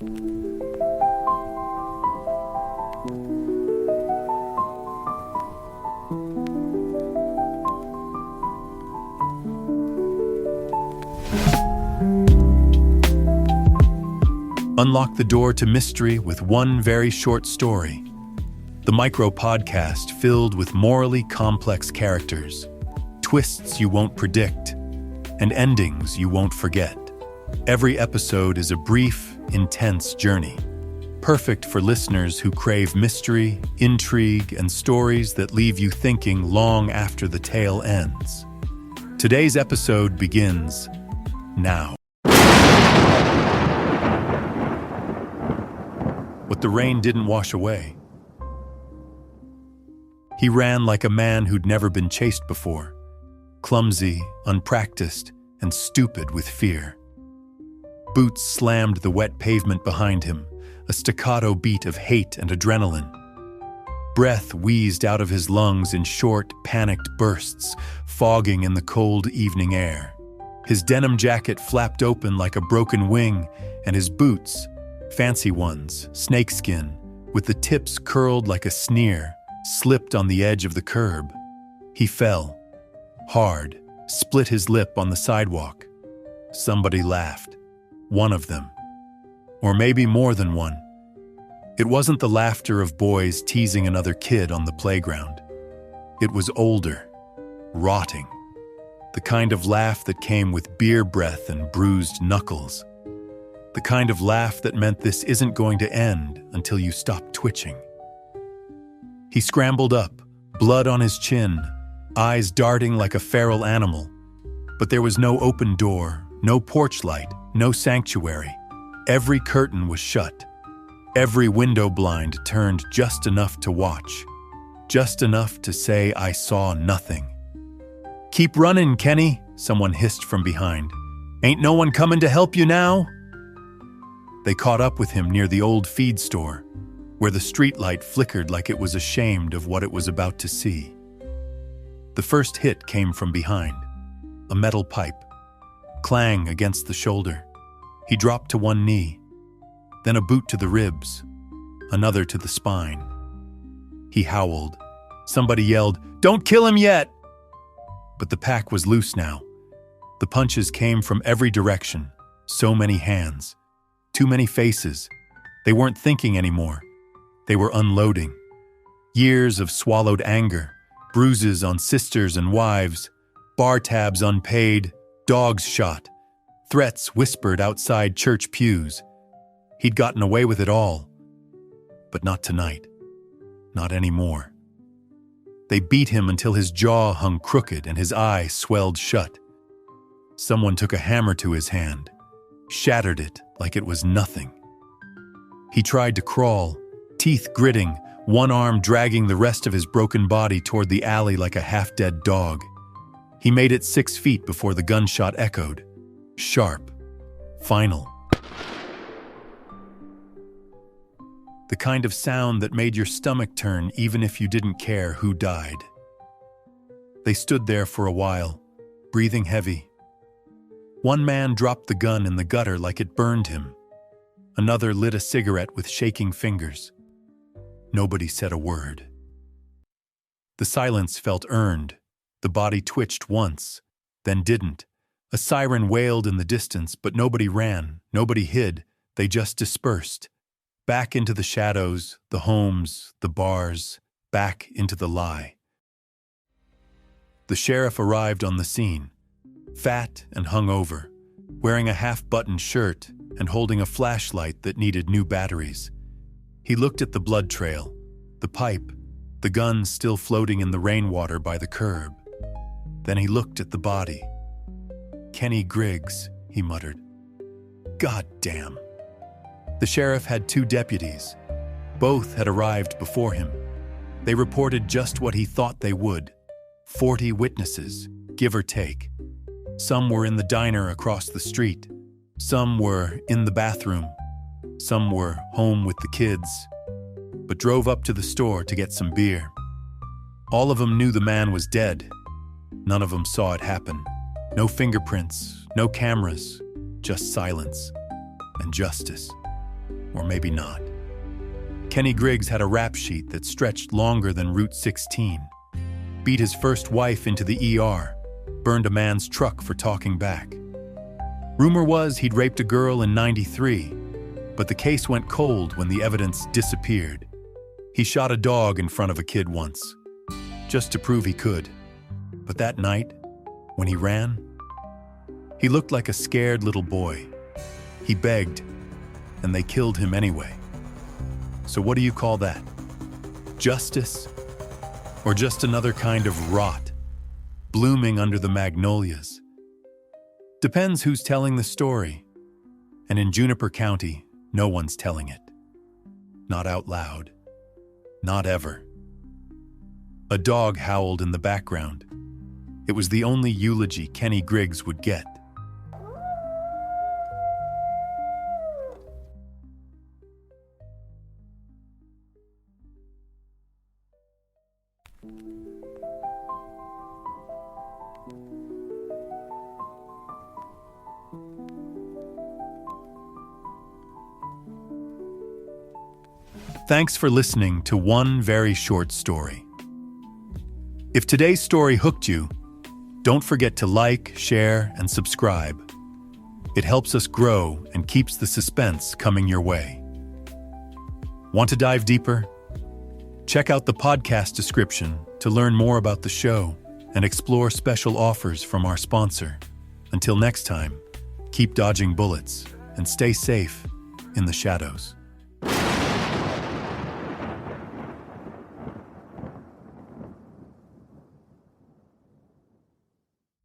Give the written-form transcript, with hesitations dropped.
Unlock the door to mystery with one very short story. The Micro Podcast filled with morally complex characters, twists you won't predict, and endings you won't forget. Every episode is a brief, intense journey, perfect for listeners who crave mystery, intrigue, and stories that leave you thinking long after the tale ends. Today's episode begins now. What the rain didn't wash away. He ran like a man who'd never been chased before, clumsy, unpracticed, and stupid with fear. Boots slammed the wet pavement behind him, a staccato beat of hate and adrenaline. Breath wheezed out of his lungs in short, panicked bursts, fogging in the cold evening air. His denim jacket flapped open like a broken wing, and his boots, fancy ones, snakeskin, with the tips curled like a sneer, slipped on the edge of the curb. He fell, hard, split his lip on the sidewalk. Somebody laughed. One of them. Or maybe more than one. It wasn't the laughter of boys teasing another kid on the playground. It was older, rotting. The kind of laugh that came with beer breath and bruised knuckles. The kind of laugh that meant this isn't going to end until you stop twitching. He scrambled up, blood on his chin, eyes darting like a feral animal. But there was no open door, no porch light, no sanctuary. Every curtain was shut. Every window blind turned just enough to watch. Just enough to say I saw nothing. "Keep running, Kenny," someone hissed from behind. "Ain't no one coming to help you now?" They caught up with him near the old feed store, where the streetlight flickered like it was ashamed of what it was about to see. The first hit came from behind, a metal pipe, clang against the shoulder. He dropped to one knee, then a boot to the ribs, another to the spine. He howled. Somebody yelled, "Don't kill him yet!" But the pack was loose now. The punches came from every direction, so many hands. Too many faces. They weren't thinking anymore. They were unloading. Years of swallowed anger, bruises on sisters and wives, bar tabs unpaid, dogs shot, threats whispered outside church pews. He'd gotten away with it all. But not tonight. Not anymore. They beat him until his jaw hung crooked and his eye swelled shut. Someone took a hammer to his hand, shattered it like it was nothing. He tried to crawl, teeth gritting, one arm dragging the rest of his broken body toward the alley like a half-dead dog. He made it 6 feet before the gunshot echoed. Sharp. Final. The kind of sound that made your stomach turn even if you didn't care who died. They stood there for a while, breathing heavy. One man dropped the gun in the gutter like it burned him. Another lit a cigarette with shaking fingers. Nobody said a word. The silence felt earned. The body twitched once, then didn't. A siren wailed in the distance, but nobody ran, nobody hid. They just dispersed. Back into the shadows, the homes, the bars, back into the lie. The sheriff arrived on the scene, fat and hungover, wearing a half-buttoned shirt and holding a flashlight that needed new batteries. He looked at the blood trail, the pipe, the gun still floating in the rainwater by the curb. Then he looked at the body. "Kenny Griggs," he muttered. "God damn." The sheriff had 2 deputies. Both had arrived before him. They reported just what he thought they would. 40 witnesses, give or take. Some were in the diner across the street. Some were in the bathroom. Some were home with the kids, but drove up to the store to get some beer. All of them knew the man was dead. None of them saw it happen. No fingerprints, no cameras, just silence and justice. Or maybe not. Kenny Griggs had a rap sheet that stretched longer than Route 16. Beat his first wife into the ER. Burned a man's truck for talking back. Rumor was he'd raped a girl in '93, but the case went cold when the evidence disappeared. He shot a dog in front of a kid once, just to prove he could. But that night, when he ran, he looked like a scared little boy. He begged, and they killed him anyway. So what do you call that? Justice? Or just another kind of rot, blooming under the magnolias? Depends who's telling the story. And in Juniper County, no one's telling it. Not out loud. Not ever. A dog howled in the background. It was the only eulogy Kenny Griggs would get. Thanks for listening to one very short story. If today's story hooked you, don't forget to like, share, and subscribe. It helps us grow and keeps the suspense coming your way. Want to dive deeper? Check out the podcast description to learn more about the show and explore special offers from our sponsor. Until next time, keep dodging bullets and stay safe in the shadows.